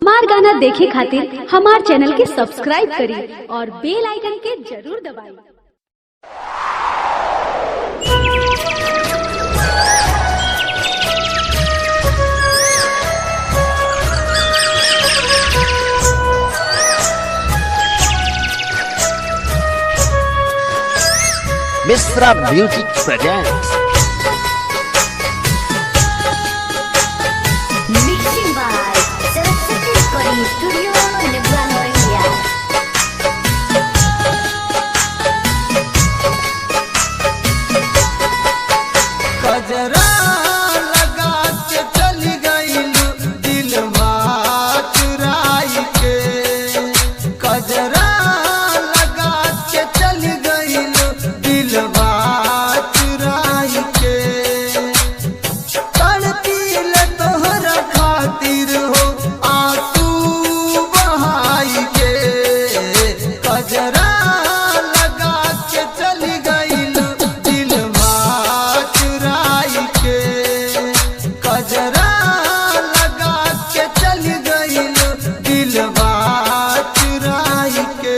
हमार गाना देखे खातिर हमार चैनल के सब्सक्राइब करी और बेल आइकन के जरूर दबाई। Mishra music presents Mixing by Saraswati Recording Studio, Leblan, India. कजरा लगा के चली गईलू दिलवा चुराई के, कजरा लगा के चली गईलू दिलवा चुराई के। तड़पील तोहरा खातिर हो आंसू बहाई के, कजरा लगा के चली गईलू दिलवा चुराई के, कजरा लगा के चली गईलू दिलवा चुराई के।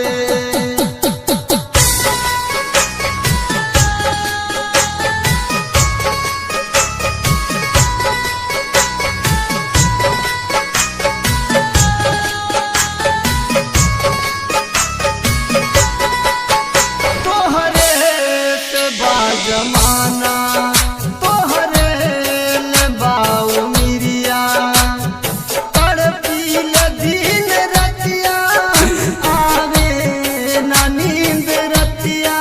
तोहरे से बा जमाना, तोहरे ले बाऊ मिरिया, तड़पील दिन रतिया, आवे ना नींद रतिया।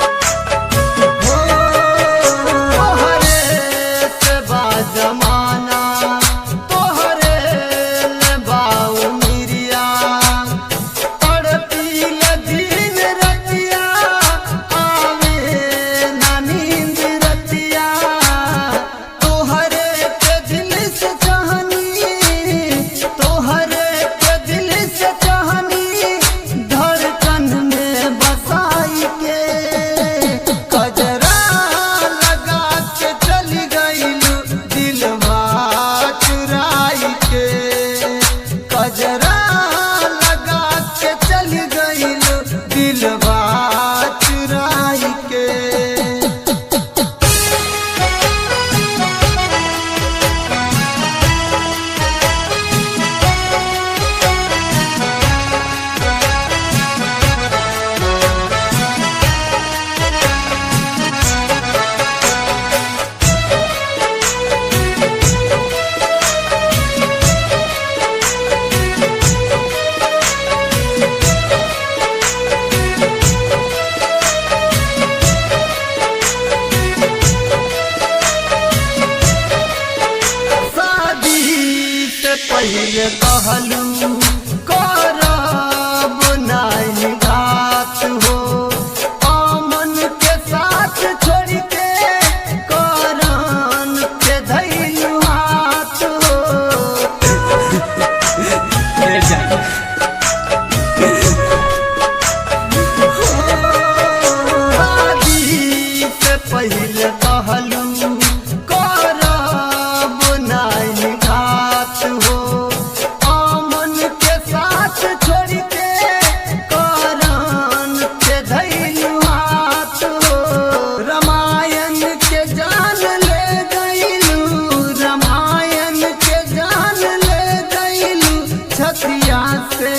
हो तोहरे से बा जमाना, तोहरे ले बाऊ मिरिया, तड़पील दिन रतिया, आवे ना नींद रतिया। तोहरे के दिल से चाहनी, तोहरे के दिल से चाहनी, धड़कन में बसाई के, कजरा लगा के चली गईलू दिलवा चुराई के, कजरा लगा के चली गईलू दिलवा चुराई के। शादी से पहले कहलू करब नाई घात हो, अमन के साथ छोड़ के करन के धैलू हाथ हो। शादी से पहले कहलू करब नाई घात हो, अमन के साथ छोड़ के करन के धैलू हाथ हो। रामायण के जान ले गईलू, रामायण के जान ले गईलू, छतिया से